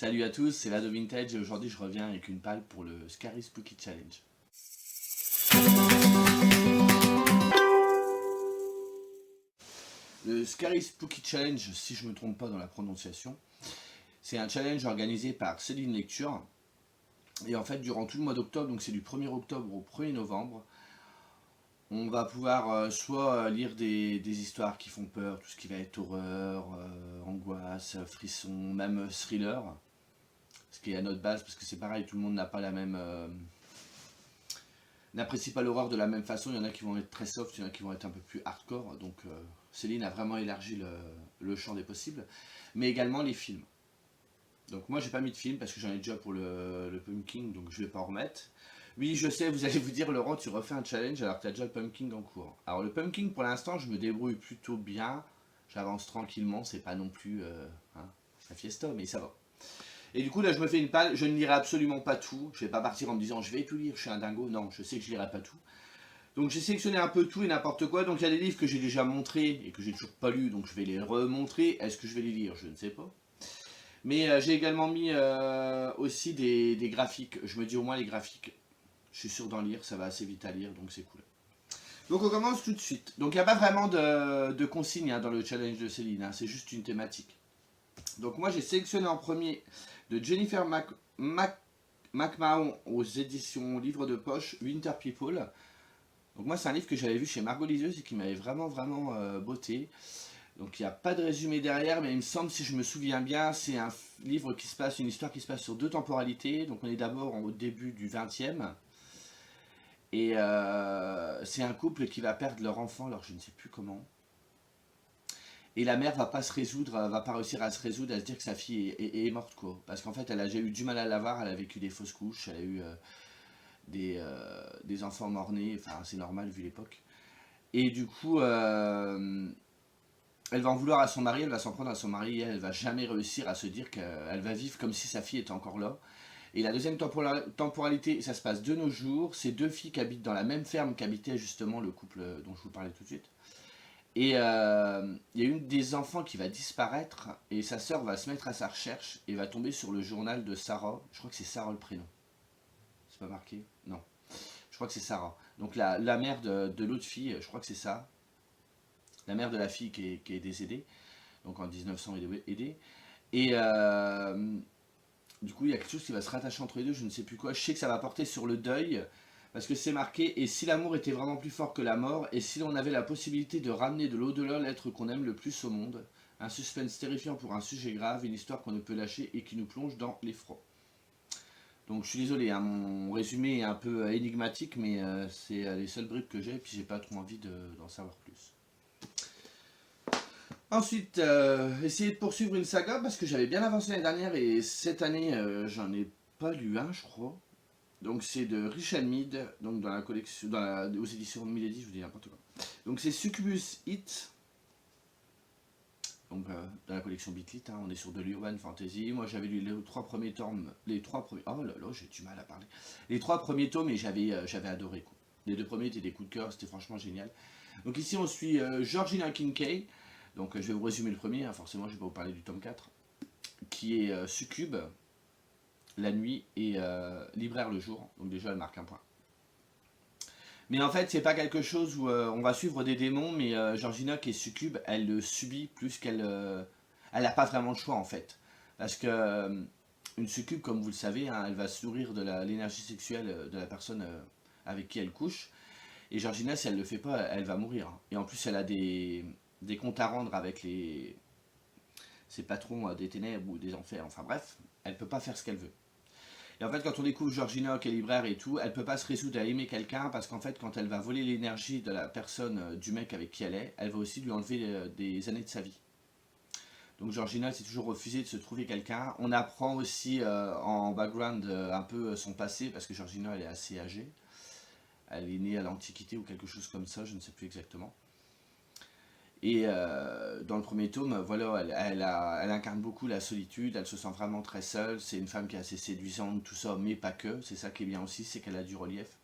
Salut à tous, c'est Lado Vintage et aujourd'hui je reviens avec une palle pour le Scary Spooky Challenge. Le Scary Spooky Challenge, si je ne me trompe pas dans la prononciation, c'est un challenge organisé par Céline Lecture. Et en fait, durant tout le mois d'octobre, donc c'est du 1er octobre au 1er novembre, on va pouvoir soit lire des histoires qui font peur, tout ce qui va être horreur, angoisse, frisson, même thriller. Ce qui est à notre base, parce que c'est pareil, tout le monde n'a pas la même... n'apprécie pas l'horreur de la même façon, il y en a qui vont être très soft, il y en a qui vont être un peu plus hardcore, donc Céline a vraiment élargi le champ des possibles, mais également les films. Donc moi j'ai pas mis de film parce que j'en ai déjà pour le Pumpkin, donc je vais pas en remettre. Oui, je sais, vous allez vous dire, Laurent, tu refais un challenge alors que tu as déjà le Pumpkin en cours. Alors le Pumpkin, pour l'instant, je me débrouille plutôt bien, j'avance tranquillement, c'est pas non plus un fiesta, mais ça va. Et du coup, là, je me fais une palle, je ne lirai absolument pas tout. Je vais pas partir en me disant, je vais tout lire, je suis un dingo. Non, je sais que je lirai pas tout. Donc j'ai sélectionné un peu tout et n'importe quoi. Donc il y a des livres que j'ai déjà montrés et que j'ai toujours pas lus, donc je vais les remontrer. Est-ce que je vais les lire? Je ne sais pas. Mais j'ai également mis aussi des graphiques. Je me dis au moins les graphiques, je suis sûr d'en lire, ça va assez vite à lire, donc c'est cool. Donc on commence tout de suite. Donc il n'y a pas vraiment de consigne dans le challenge de Céline, c'est juste une thématique. Donc moi j'ai sélectionné en premier de Jennifer McMahon aux éditions Livre de Poche, Winter People. Donc moi c'est un livre que j'avais vu chez Margot Liseuse et qui m'avait vraiment botté. Donc il n'y a pas de résumé derrière, mais il me semble, si je me souviens bien, c'est un livre qui se passe, une histoire qui se passe sur deux temporalités. Donc on est d'abord au début du 20e. Et c'est un couple qui va perdre leur enfant, alors je ne sais plus comment. Et la mère va pas se résoudre, va pas réussir à se résoudre, à se dire que sa fille est morte, quoi. Parce qu'en fait, elle a déjà eu du mal à l'avoir, elle a vécu des fausses couches, elle a eu des enfants mort-nés, enfin c'est normal vu l'époque. Et du coup, elle va en vouloir à son mari, elle va s'en prendre à son mari, et elle va jamais réussir à se dire qu'elle va vivre comme si sa fille était encore là. Et la deuxième temporalité, ça se passe de nos jours, c'est deux filles qui habitent dans la même ferme qu'habitait justement le couple dont je vous parlais tout de suite. Et il y a une des enfants qui va disparaître et sa sœur va se mettre à sa recherche et va tomber sur le journal de Sarah. Je crois que c'est Sarah le prénom. C'est pas marqué? Non. Je crois que c'est Sarah. Donc la mère de l'autre fille, je crois que c'est ça. La mère de la fille qui est décédée, donc en 1900 aidée. Et du coup, il y a quelque chose qui va se rattacher entre les deux, je ne sais plus quoi. Je sais que ça va porter sur le deuil, parce que c'est marqué, et si l'amour était vraiment plus fort que la mort, et si l'on avait la possibilité de ramener de l'au-delà l'être qu'on aime le plus au monde, un suspense terrifiant pour un sujet grave, une histoire qu'on ne peut lâcher et qui nous plonge dans l'effroi. Donc je suis désolé, mon résumé est un peu énigmatique, mais c'est les seules bribes que j'ai, et puis j'ai pas trop envie d'en savoir plus. Ensuite, essayer de poursuivre une saga, parce que j'avais bien avancé l'année dernière, et cette année, j'en ai pas lu un, je crois. Donc c'est de Richard Mead, donc dans la collection, aux éditions de Milady, je vous dis n'importe quoi. Donc c'est Succubus Hit, donc dans la collection Beatlit, on est sur de l'urban fantasy. Moi j'avais lu les trois premiers tomes, oh là là, j'ai du mal à parler. Les trois premiers tomes et j'avais adoré, quoi. Les deux premiers étaient des coups de cœur, c'était franchement génial. Donc ici on suit Georgina Kincaid, donc je vais vous résumer le premier, forcément je vais pas vous parler du tome 4, qui est Succube la nuit et libraire le jour, donc déjà elle marque un point. Mais en fait, c'est pas quelque chose où on va suivre des démons, mais Georgina qui est succube, elle le subit plus qu'elle. Elle n'a pas vraiment le choix en fait. Parce que une succube, comme vous le savez, elle va se nourrir de l'énergie sexuelle de la personne avec qui elle couche. Et Georgina, si elle le fait pas, elle va mourir. Et en plus, elle a des comptes à rendre avec ses patrons des ténèbres ou des enfers. Enfin bref, elle peut pas faire ce qu'elle veut. Et en fait, quand on découvre Georgina qui est libraire et tout, elle peut pas se résoudre à aimer quelqu'un parce qu'en fait, quand elle va voler l'énergie de la personne, du mec avec qui elle va aussi lui enlever des années de sa vie. Donc Georgina s'est toujours refusé de se trouver quelqu'un. On apprend aussi en background un peu son passé parce que Georgina elle est assez âgée. Elle est née à l'Antiquité ou quelque chose comme ça, je ne sais plus exactement. Et dans le premier tome, voilà, elle incarne beaucoup la solitude, elle se sent vraiment très seule, c'est une femme qui est assez séduisante, tout ça, mais pas que, c'est ça qui est bien aussi, c'est qu'elle a du relief.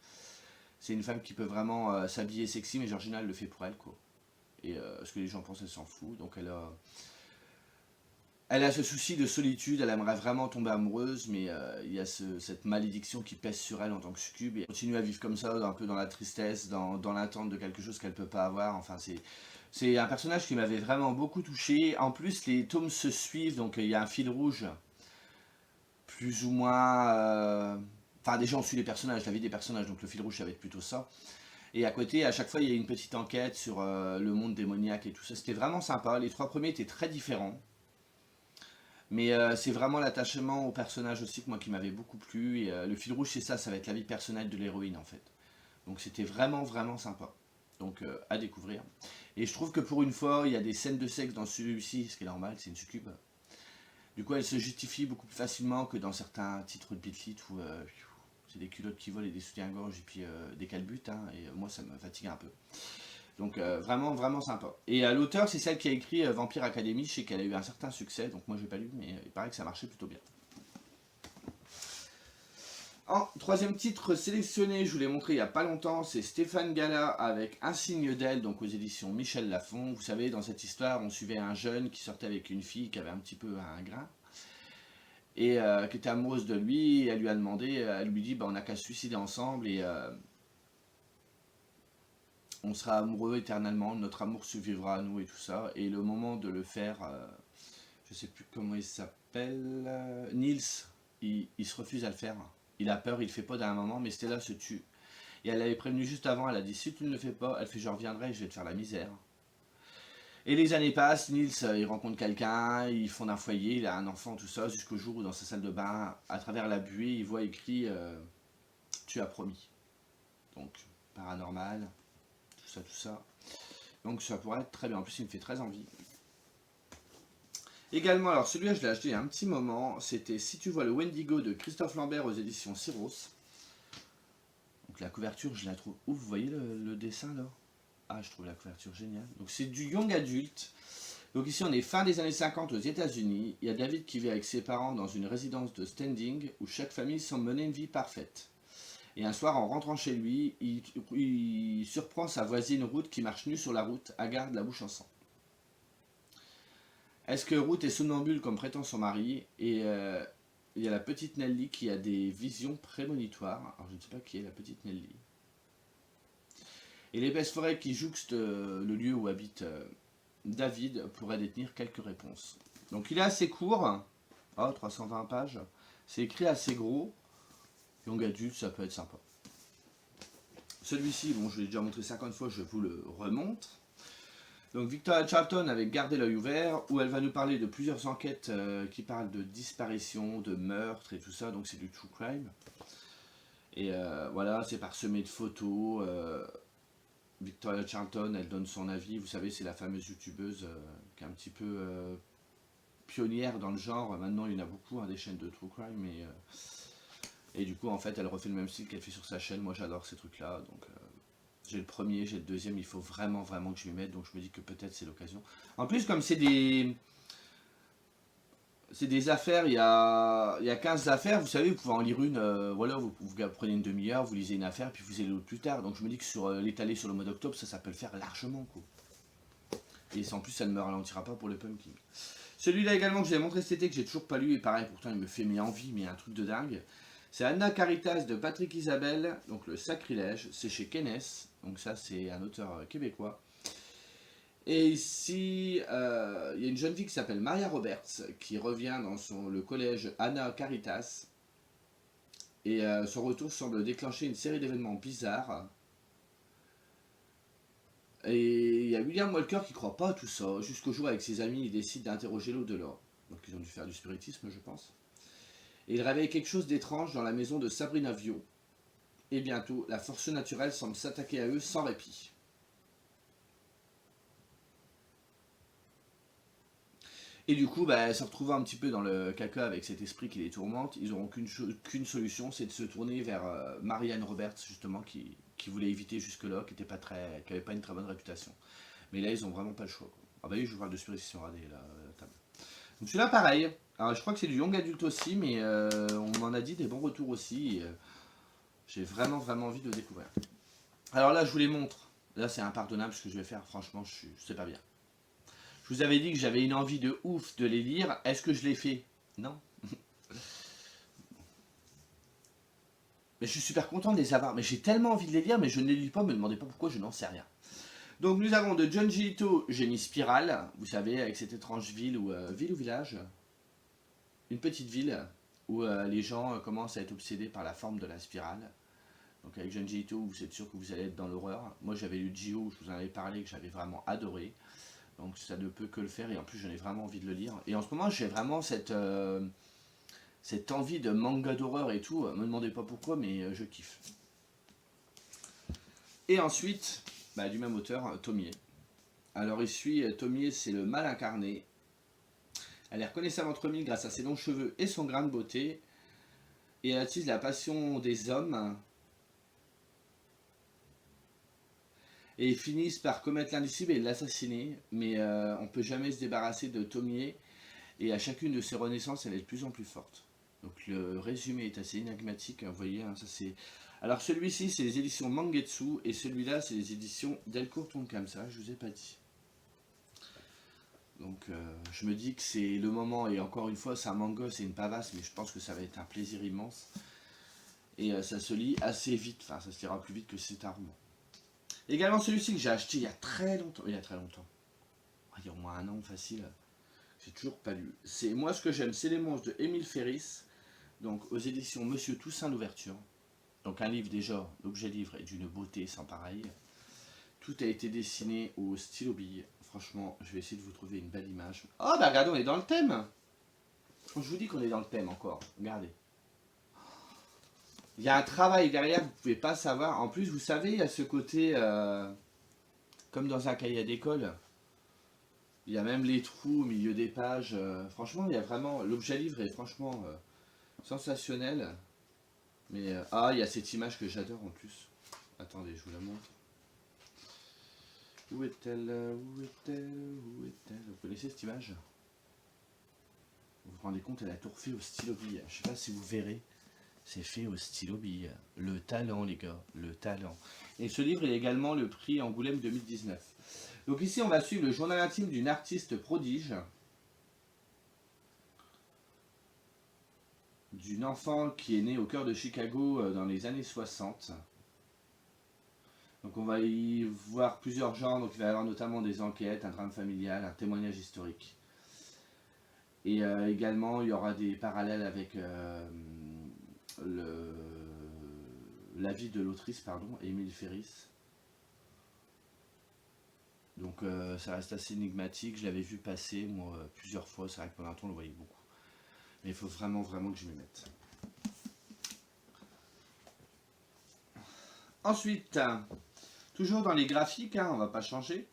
C'est une femme qui peut vraiment s'habiller sexy, mais Georgina, elle le fait pour elle, quoi. Et ce que les gens pensent, elle s'en fout, donc elle a... Elle a ce souci de solitude, elle aimerait vraiment tomber amoureuse, mais il y a cette malédiction qui pèse sur elle en tant que succube, et elle continue à vivre comme ça, un peu dans la tristesse, dans l'attente de quelque chose qu'elle peut pas avoir. Enfin, c'est un personnage qui m'avait vraiment beaucoup touché. En plus, les tomes se suivent, donc il y a un fil rouge, plus ou moins... Enfin, déjà, on suit les personnages, la vie des personnages, donc le fil rouge, ça va être plutôt ça. Et à côté, à chaque fois, il y a une petite enquête sur le monde démoniaque et tout ça. C'était vraiment sympa. Les trois premiers étaient très différents. Mais c'est vraiment l'attachement au personnage aussi que moi qui m'avait beaucoup plu. Et le fil rouge, c'est ça, ça va être la vie personnelle de l'héroïne en fait. Donc c'était vraiment vraiment sympa. Donc à découvrir. Et je trouve que pour une fois, il y a des scènes de sexe dans celui-ci, ce qui est normal, c'est une succube. Du coup, elle se justifie beaucoup plus facilement que dans certains titres de Beatlit où c'est des culottes qui volent et des soutiens-gorge et puis des calbutes. Hein, et moi, ça me fatigue un peu. Donc vraiment, vraiment sympa. Et l'auteur, c'est celle qui a écrit Vampire Academy. Je sais qu'elle a eu un certain succès, donc moi je n'ai pas lu, mais il paraît que ça marchait plutôt bien. En troisième titre sélectionné, je vous l'ai montré il n'y a pas longtemps, c'est Stéphane Gala avec Un signe d'elle, donc aux éditions Michel Lafon. Vous savez, dans cette histoire, on suivait un jeune qui sortait avec une fille qui avait un petit peu un grain, et qui était amoureuse de lui, et elle lui a demandé, elle lui dit, bah, on n'a qu'à se suicider ensemble, et on sera amoureux éternellement, notre amour survivra à nous et tout ça. Et le moment de le faire, je sais plus comment il s'appelle, Niels, il se refuse à le faire. Il a peur, il le fait pas d'un moment, mais Stella se tue. Et elle l'avait prévenu juste avant, elle a dit si tu ne le fais pas, elle fait je reviendrai, je vais te faire la misère. Et les années passent, Niels il rencontre quelqu'un, ils font un foyer, il a un enfant, tout ça, jusqu'au jour où dans sa salle de bain, à travers la buée, il voit écrit tu as promis. Donc paranormal, tout ça, tout ça. Donc ça pourrait être très bien. En plus, il me fait très envie. Également, alors celui-là, je l'ai acheté il y a un petit moment. C'était Si tu vois le Wendigo de Christophe Lambert aux éditions Syros. Donc la couverture, je la trouve ouf. Vous voyez le dessin là? Ah, je trouve la couverture géniale. Donc c'est du young adulte. Donc ici, on est fin des années 50 aux États-Unis. Il y a David qui vit avec ses parents dans une résidence de standing où chaque famille semble mener une vie parfaite. Et un soir, en rentrant chez lui, il surprend sa voisine Ruth qui marche nue sur la route, hagarde, la bouche en sang. Est-ce que Ruth est somnambule comme prétend son mari? Et il y a la petite Nelly qui a des visions prémonitoires. Alors je ne sais pas qui est la petite Nelly. Et l'épaisse forêt qui jouxte le lieu où habite David pourrait détenir quelques réponses. Donc il est assez court. Oh, 320 pages. C'est écrit assez gros. Young adulte, ça peut être sympa. Celui-ci, bon, je l'ai déjà montré 50 fois, je vous le remontre. Donc Victoria Charlton avait gardé l'œil ouvert, où elle va nous parler de plusieurs enquêtes qui parlent de disparition, de meurtre et tout ça, donc c'est du true crime. Et voilà, c'est parsemé de photos. Victoria Charlton, elle donne son avis, vous savez, c'est la fameuse youtubeuse qui est un petit peu pionnière dans le genre. Maintenant, il y en a beaucoup, hein, des chaînes de true crime, et du coup, en fait, elle refait le même style qu'elle fait sur sa chaîne. Moi, j'adore ces trucs-là, donc... j'ai le premier, j'ai le deuxième, il faut vraiment, vraiment que je m'y mette, donc je me dis que peut-être c'est l'occasion. En plus, comme c'est des affaires, il y a 15 affaires, vous savez, vous pouvez en lire une, voilà, vous prenez une demi-heure, vous lisez une affaire, puis vous lisez l'autre plus tard. Donc je me dis que sur l'étaler sur le mois d'octobre, ça peut le faire largement, quoi. Et en plus, ça ne me ralentira pas pour le pumpkin. Celui-là également que je vous ai montré cet été, que j'ai toujours pas lu, et pareil, pourtant il me fait mes envies, mais un truc de dingue. C'est Anna Caritas de Patrick Isabelle, donc Le Sacrilège, c'est chez Kenes, donc ça c'est un auteur québécois. Et ici, il y a une jeune fille qui s'appelle Maria Roberts, qui revient dans le collège Anna Caritas, et son retour semble déclencher une série d'événements bizarres. Et il y a William Walker qui croit pas à tout ça, jusqu'au jour avec ses amis, il décide d'interroger l'au-delà. Donc ils ont dû faire du spiritisme, je pense. Et il réveille quelque chose d'étrange dans la maison de Sabrina Vio. Et bientôt, la force naturelle semble s'attaquer à eux sans répit. Et du coup, se retrouvant un petit peu dans le caca avec cet esprit qui les tourmente, ils n'auront qu'une solution, c'est de se tourner vers Marianne Roberts, justement, qui voulait éviter jusque-là, qui avait pas une très bonne réputation. Mais là, ils ont vraiment pas le choix, quoi. Ah bah oui, je vous parle de spiritisme radé, là, table. Donc celui-là, pareil. Alors, je crois que c'est du young adulte aussi, mais on m'en a dit des bons retours aussi. J'ai vraiment, vraiment envie de le découvrir. Alors là, je vous les montre. Là, c'est impardonnable ce que je vais faire. Franchement, je sais pas bien. Je vous avais dit que j'avais une envie de ouf de les lire. Est-ce que je l'ai fait? Non. Mais je suis super content de les avoir. Mais j'ai tellement envie de les lire, mais je ne les lis pas. Me demandez pas pourquoi, je n'en sais rien. Donc nous avons de Junji Ito, Génie Spirale. Vous savez, avec cette étrange ville ou village, une petite ville où les gens commencent à être obsédés par la forme de la spirale. Donc avec Junji Ito, vous êtes sûr que vous allez être dans l'horreur. Moi j'avais lu Ji-Oh, je vous en avais parlé, que j'avais vraiment adoré. Donc ça ne peut que le faire et en plus j'en ai vraiment envie de le lire. Et en ce moment j'ai vraiment cette envie de manga d'horreur et tout. Me demandez pas pourquoi mais je kiffe. Et ensuite, bah, du même auteur, Tomie. Alors il suit Tomie, c'est le mal incarné. Elle est reconnaissable entre mille grâce à ses longs cheveux et son grain de beauté. Et elle attise la passion des hommes. Et ils finissent par commettre l'indicible et l'assassiner. Mais on ne peut jamais se débarrasser de Tomie. Et à chacune de ses renaissances, elle est de plus en plus forte. Donc le résumé est assez énigmatique. Vous voyez, hein, ça c'est... Alors celui-ci, c'est les éditions Mangetsu. Et celui-là, c'est les éditions Delcourt Tonkam. Je vous ai pas dit. Donc je me dis que c'est le moment. Et encore une fois, c'est un manga, c'est une pavasse. Mais je pense que ça va être un plaisir immense. Et ça se lit assez vite. Enfin, ça se lira plus vite que c'est un roman. Également celui-ci que j'ai acheté il y a très longtemps. Il y a très longtemps. Il y a au moins un an facile. J'ai toujours pas lu. C'est moi ce que j'aime, c'est les monstres de Émile Ferris. Donc aux éditions Monsieur Toussaint l'ouverture. Donc un livre déjà, l'objet livre est d'une beauté sans pareil. Tout a été dessiné au stylo bille. Franchement, je vais essayer de vous trouver une belle image. Oh bah regardez, on est dans le thème. Je vous dis qu'on est dans le thème encore. Regardez. Il y a un travail derrière, vous ne pouvez pas savoir. En plus, vous savez, il y a ce côté, comme dans un cahier d'école. Il y a même les trous au milieu des pages. Franchement, il y a vraiment... L'objet livre est franchement sensationnel. Mais il y a cette image que j'adore en plus. Attendez, je vous la montre. Où est-elle? Où est-elle? Où est-elle? Vous connaissez cette image? Vous vous rendez compte, elle a tout refait au stylo bille. Je sais pas si vous verrez. C'est fait au stylo bille. Le talent, les gars. Le talent. Et ce livre est également le prix Angoulême 2019. Donc ici, on va suivre le journal intime d'une artiste prodige. D'une enfant qui est née au cœur de Chicago dans les années 60. Donc on va y voir plusieurs genres. Donc il va y avoir notamment des enquêtes, un drame familial, un témoignage historique. Et également, il y aura des parallèles avec la vie de l'autrice, Émile Ferris. Donc ça reste assez énigmatique. Je l'avais vu passer, moi, plusieurs fois. C'est vrai que pendant un temps, on le voyait beaucoup. Mais il faut vraiment, vraiment que je m'y mette. Ensuite, toujours dans les graphiques, hein, on va pas changer.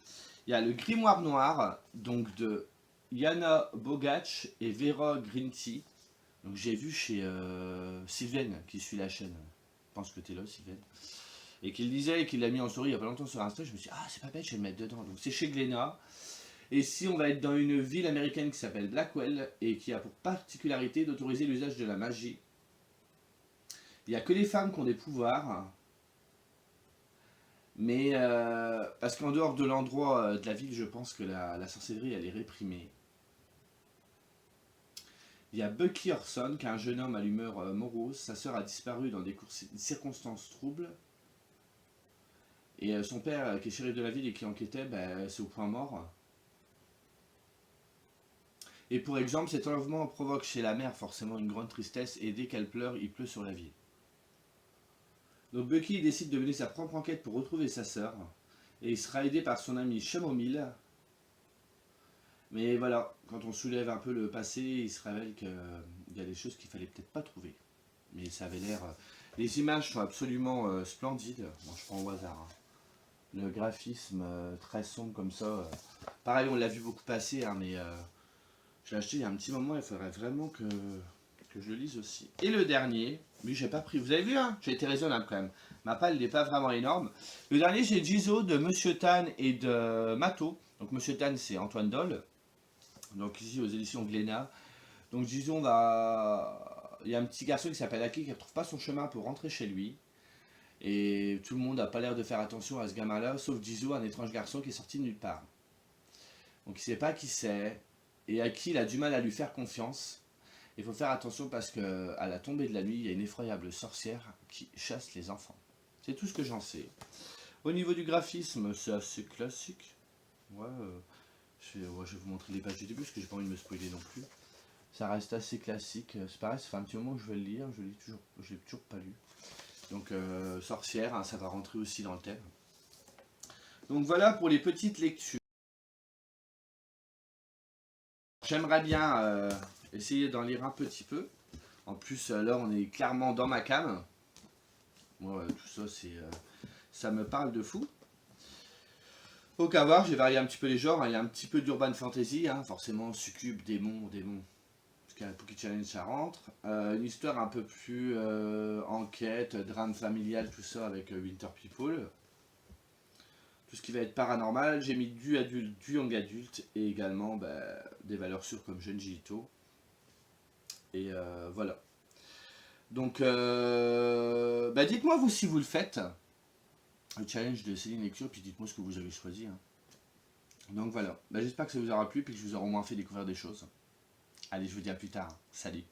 Il y a le Grimoire Noir, donc de Yana Bogach et Vera Grinty. Donc j'ai vu chez Sylvaine, qui suit la chaîne. Je pense que t'es là, Sylvaine. Et qu'il disait et qu'il l'a mis en story il y a pas longtemps sur Insta. Je me suis dit, ah, c'est pas bête, je vais le mettre dedans. Donc c'est chez Glénat. Et ici, on va être dans une ville américaine qui s'appelle Blackwell et qui a pour particularité d'autoriser l'usage de la magie. Il n'y a que les femmes qui ont des pouvoirs. Mais parce qu'en dehors de l'endroit de la ville, je pense que la sorcellerie, elle est réprimée. Il y a Bucky Orson, qui est un jeune homme à l'humeur morose. Sa sœur a disparu dans des circonstances troubles. Et son père, qui est shérif de la ville et qui enquêtait, c'est au point mort. Et pour exemple, cet enlèvement provoque chez la mère forcément une grande tristesse et dès qu'elle pleure, il pleut sur la ville. Donc Bucky décide de mener sa propre enquête pour retrouver sa sœur. Et il sera aidé par son ami Chamomile. Mais voilà, quand on soulève un peu le passé, il se révèle qu'il y a des choses qu'il fallait peut-être pas trouver. Mais ça avait l'air... Les images sont absolument splendides. Bon, je prends au hasard. Hein. Le graphisme très sombre comme ça. Pareil, on l'a vu beaucoup passer, hein, mais je l'ai acheté il y a un petit moment. Il faudrait vraiment que je le lise aussi. Et le dernier, lui j'ai pas pris. Vous avez vu, hein, j'ai été raisonnable quand même. Ma palle n'est pas vraiment énorme. Le dernier, j'ai Jizo de Monsieur Tan et de Mato. Donc Monsieur Tan, c'est Antoine Doll. Donc ici aux éditions Glénat. Donc Jizo, il y a un petit garçon qui s'appelle Aki qui ne trouve pas son chemin pour rentrer chez lui. Et tout le monde n'a pas l'air de faire attention à ce gamin-là, sauf Jizo, un étrange garçon qui est sorti de nulle part. Donc il sait pas qui c'est et à qui il a du mal à lui faire confiance. Il faut faire attention parce que à la tombée de la nuit, il y a une effroyable sorcière qui chasse les enfants. C'est tout ce que j'en sais. Au niveau du graphisme, c'est assez classique. Ouais, ouais, je vais vous montrer les pages du début parce que j'ai pas envie de me spoiler non plus. Ça reste assez classique. C'est pareil, ça fait un petit moment que je vais le lire. Je l'ai toujours pas lu. Donc sorcière, hein, ça va rentrer aussi dans le thème. Donc voilà pour les petites lectures. J'aimerais bien essayer d'en lire un petit peu. En plus, là, on est clairement dans ma came. Moi, tout ça, ça me parle de fou. Faut qu'à voir, j'ai varié un petit peu les genres. Il y a un petit peu d'urban fantasy, hein, forcément, succube, démon. Parce qu'un Poké Challenge, ça rentre. Une histoire un peu plus enquête, drame familial, tout ça, avec Winter People. Tout ce qui va être paranormal. J'ai mis du adulte, du young adulte, et également des valeurs sûres comme Junji Ito. Et voilà. Donc, dites-moi vous si vous le faites. Le challenge de Céline Lecture, puis dites-moi ce que vous avez choisi. Hein. Donc voilà. J'espère que ça vous aura plu, puis que je vous aurai au moins fait découvrir des choses. Allez, je vous dis à plus tard. Salut.